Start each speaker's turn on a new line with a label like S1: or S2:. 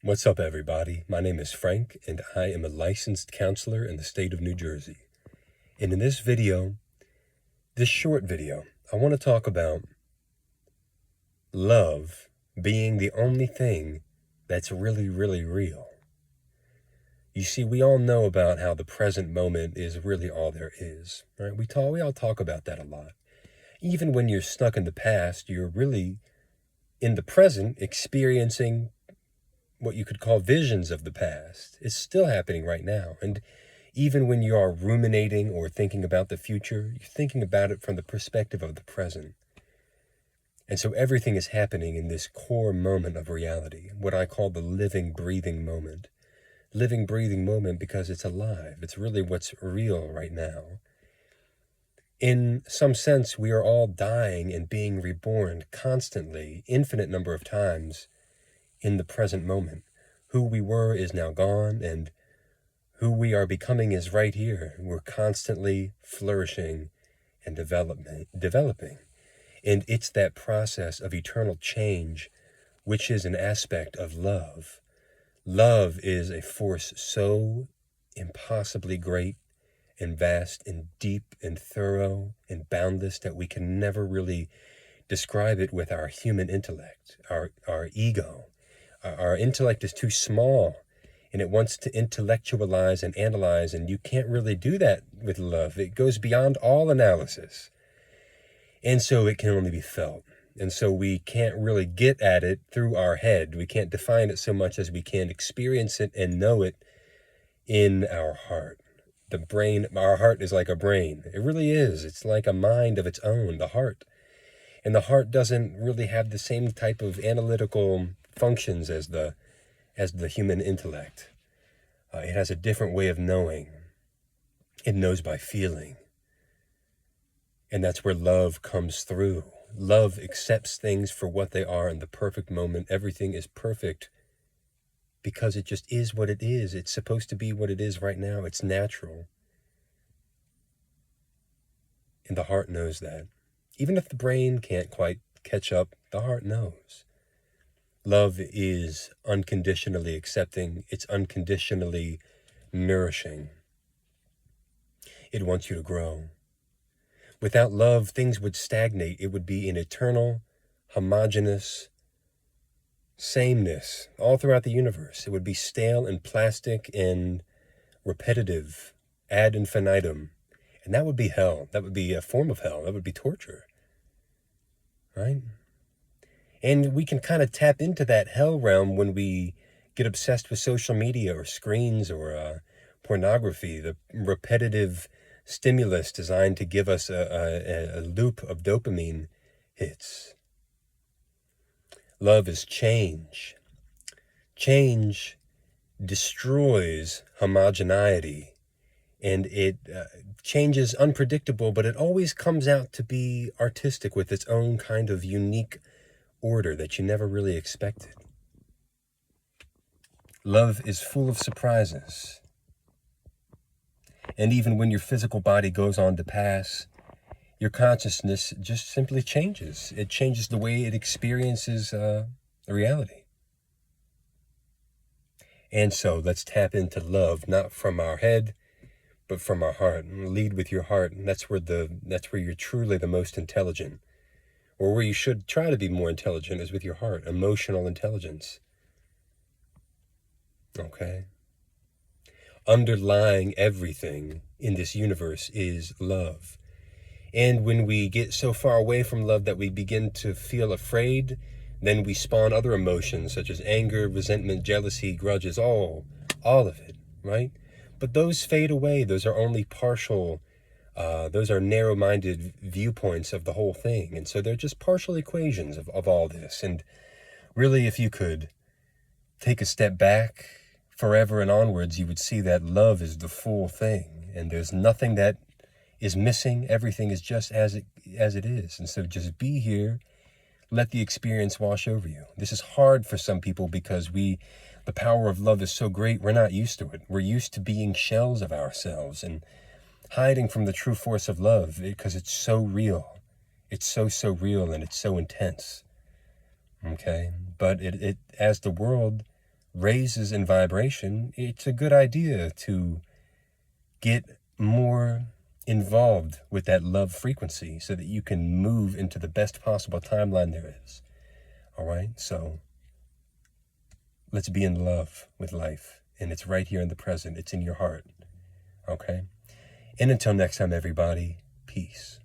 S1: What's up, everybody? My name is Frank, and I am a licensed counselor in the state of New Jersey. And in this short video, I want to talk about love being the only thing that's really, really real. You see, we all know about how the present moment is really all there is, right? We all talk about that a lot. Even when you're stuck in the past, you're really in the present experiencing what you could call visions of the past. It's still happening right now. And even when you are ruminating or thinking about the future, you're thinking about it from the perspective of the present. And so everything is happening in this core moment of reality, what I call the living, breathing moment. Living, breathing moment because it's alive. It's really what's real right now. In some sense, we are all dying and being reborn constantly, infinite number of times, in the present moment. Who we were is now gone, and who we are becoming is right here. We're constantly flourishing and developing. And it's that process of eternal change, which is an aspect of love. Love is a force so impossibly great and vast and deep and thorough and boundless that we can never really describe it with our human intellect, our ego. Our intellect is too small, and it wants to intellectualize and analyze, and you can't really do that with love. It goes beyond all analysis. And so it can only be felt. And so we can't really get at it through our head. We can't define it so much as we can experience it and know it in our heart. The brain, our heart is like a brain. It really is. It's like a mind of its own, the heart. And the heart doesn't really have the same type of analytical functions as the human intellect. It has a different way of knowing. It knows by feeling. And that's where love comes through. Love accepts things for what they are in the perfect moment. Everything is perfect because it just is what it is. It's supposed to be what it is right now. It's natural. And the heart knows that. Even if the brain can't quite catch up, the heart knows. Love is unconditionally accepting. It's unconditionally nourishing. It wants you to grow. Without love, things would stagnate. It would be an eternal, homogeneous sameness all throughout the universe. It would be stale and plastic and repetitive, ad infinitum. And that would be hell. That would be a form of hell. That would be torture. Right? And we can kind of tap into that hell realm when we get obsessed with social media or screens or pornography, the repetitive stimulus designed to give us a loop of dopamine hits. Love is change. Change destroys homogeneity, and it changes unpredictable, but it always comes out to be artistic with its own kind of unique order that you never really expected. Love is full of surprises. And even when your physical body goes on to pass, your consciousness just simply changes. It changes the way it experiences reality. And so let's tap into love, not from our head, but from our heart. And lead with your heart. And that's where you're truly the most intelligent. Or where you should try to be more intelligent is with your heart, emotional intelligence. Okay? Underlying everything in this universe is love. And when we get so far away from love that we begin to feel afraid, then we spawn other emotions such as anger, resentment, jealousy, grudges, all of it, right? But those fade away. Those are only partial. Those are narrow-minded viewpoints of the whole thing. And so they're just partial equations of all this. And really, if you could take a step back forever and onwards, you would see that love is the full thing. And there's nothing that is missing. Everything is just as it is. And so just be here. Let the experience wash over you. This is hard for some people because the power of love is so great, we're not used to it. We're used to being shells of ourselves and hiding from the true force of love because it's so real. It's so real and it's so intense. Okay? But it as the world raises in vibration, it's a good idea to get more involved with that love frequency so that you can move into the best possible timeline there is. All right? So let's be in love with life. And it's right here in the present. It's in your heart. Okay? And until next time, everybody, peace.